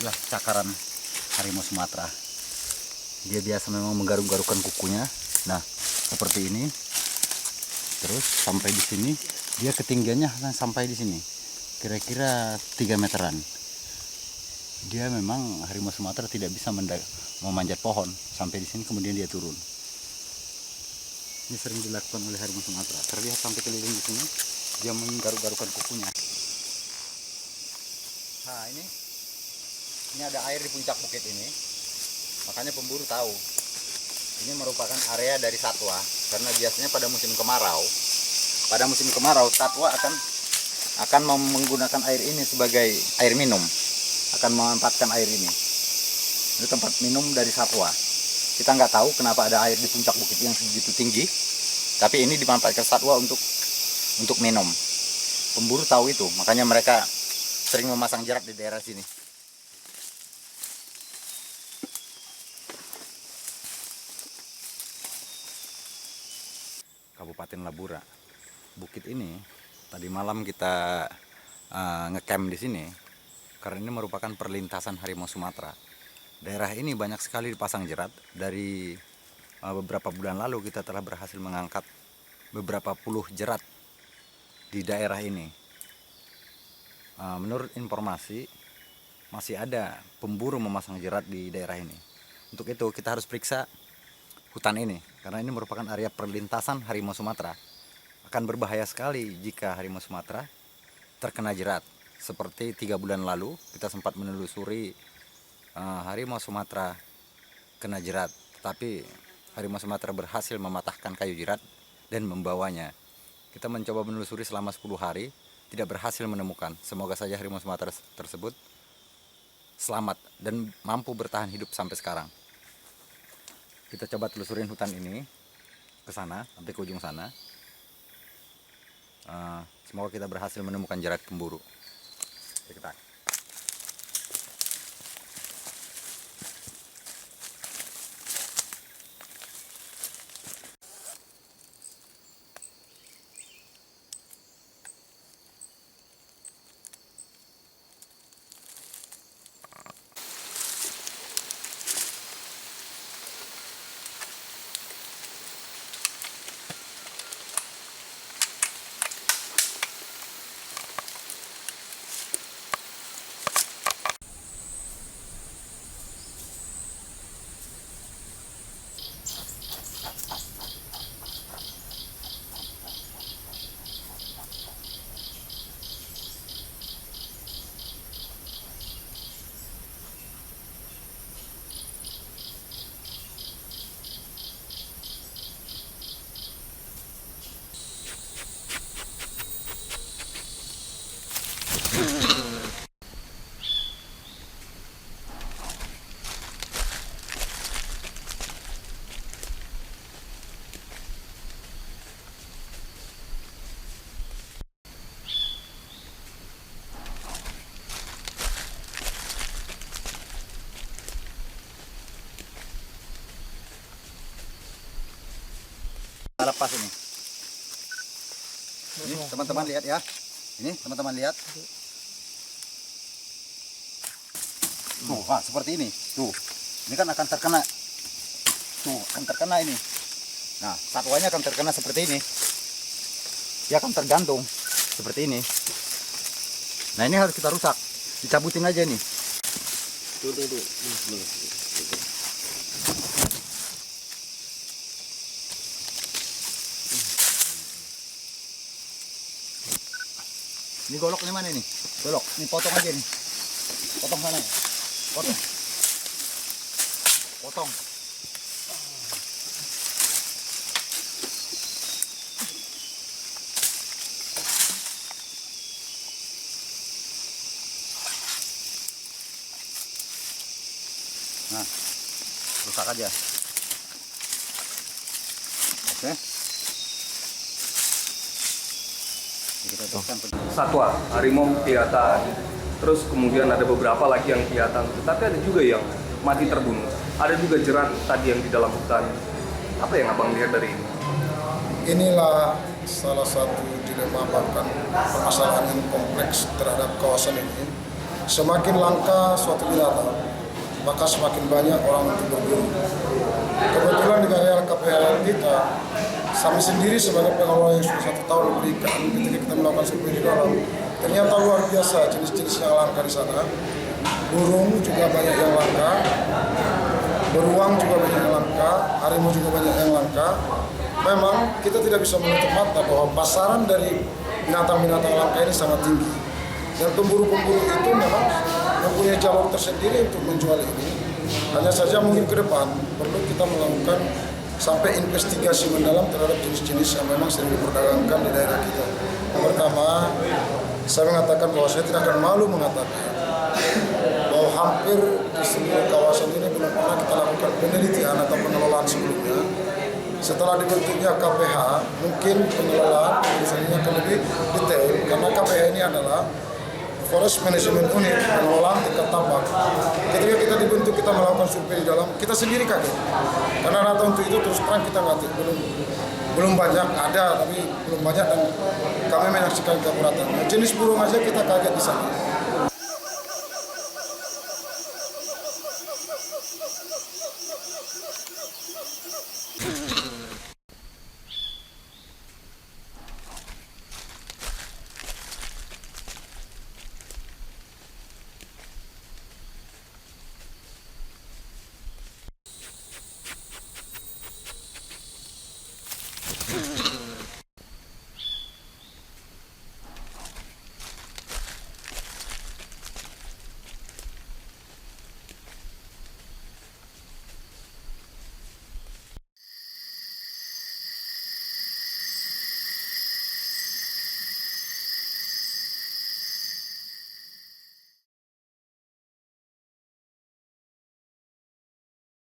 inilah cakaran harimau Sumatera. Dia biasa memang menggaruk-garukan kukunya. Nah, seperti ini. Terus sampai di sini, dia ketinggiannya sampai di sini. Kira-kira 3 meteran. Dia memang harimau Sumatera tidak bisa memanjat pohon. Sampai di sini kemudian dia turun. Ini sering dilakukan oleh harimau Sumatera. Terlihat sampai keliling di sini, dia menggaruk-garukan kukunya. Nah, ini ada air di puncak bukit ini. Makanya pemburu tahu ini merupakan area dari satwa, karena biasanya pada musim kemarau satwa akan menggunakan air ini sebagai air minum, akan memanfaatkan air ini. Ini tempat minum dari satwa. Kita nggak tahu kenapa ada air di puncak bukit yang segitu tinggi, tapi ini dimanfaatkan satwa untuk minum. Pemburu tahu itu, makanya mereka sering memasang jerat di daerah sini. Kabupaten Labura. Bukit ini tadi malam kita ngecamp di sini karena ini merupakan perlintasan harimau Sumatera. Daerah ini banyak sekali dipasang jerat. Dari beberapa bulan lalu kita telah berhasil mengangkat beberapa puluh jerat di daerah ini. Menurut informasi masih ada pemburu memasang jerat di daerah ini. Untuk itu kita harus periksa hutan ini, karena ini merupakan area perlintasan harimau Sumatera. Akan berbahaya sekali jika harimau Sumatera terkena jerat. Seperti 3 bulan lalu kita sempat menelusuri harimau Sumatera kena jerat, tetapi harimau Sumatera berhasil mematahkan kayu jerat dan membawanya. Kita mencoba menelusuri selama 10 hari, tidak berhasil menemukan. Semoga saja harimau Sumatera tersebut selamat dan mampu bertahan hidup sampai sekarang. Kita coba telusurin hutan ini ke sana, sampai ke ujung sana. Semoga kita berhasil menemukan jerat pemburu. Kita. Lepas ini. Ini teman-teman lihat ya. Ini teman-teman lihat. Tuh, seperti ini. Tuh. Ini kan akan terkena. Tuh, akan terkena ini. Nah, satwanya akan terkena seperti ini. Dia akan tergantung seperti ini. Nah, ini harus kita rusak. Dicabutin aja nih. Tuh. Ini goloknya mana nih? Golok. Ini potong aja nih. Potong sana. Potong. Nah, rusak aja. Oke. Satwa, harimau kelihatan, terus kemudian ada beberapa lagi yang kelihatan, tetapi ada juga yang mati terbunuh, ada juga jerat tadi yang di dalam hutan. Apa yang abang lihat dari ini? Inilah salah satu dilema bahkan permasalahan yang kompleks terhadap kawasan ini, semakin langka suatu binatang, maka semakin banyak orang untuk berburu. Kebetulan di area KPH kita, kami sendiri sebagai pengelola yang sudah 1 tahun lebih ketika kita melakukan survei di dalam, ternyata luar biasa jenis-jenis yang langka di sana. Burung juga banyak yang langka, beruang juga banyak yang langka, harimau juga banyak yang langka. Memang kita tidak bisa menutup mata bahwa pasaran dari binatang-binatang langka ini sangat tinggi. Dan pemburu-pemburu itu memang mempunyai jalur tersendiri untuk menjual ini. Hanya saja mungkin ke depan perlu kita melakukan sampai investigasi mendalam terhadap jenis-jenis yang memang sering diperdagangkan di daerah kita. Yang pertama, saya mengatakan bahwa saya tidak akan malu mengatakan bahwa hampir di seluruh kawasan ini belum pernah kita lakukan penelitian atau pengelolaan sebelumnya. Setelah dibentuknya KPH, mungkin pengelolaan misalnya akan lebih detail karena KPH ini adalah Forest Management Unit, pengelolaan tingkat tambang. Ketika kita dibentuk, kita melakukan survei di dalam, kita sendiri kaget. Karena data untuk itu terus terang kita nggak belum banyak ada, tapi belum banyak dan kami menyaksikan kekurangan. Jenis burung aja kita kaget di sana.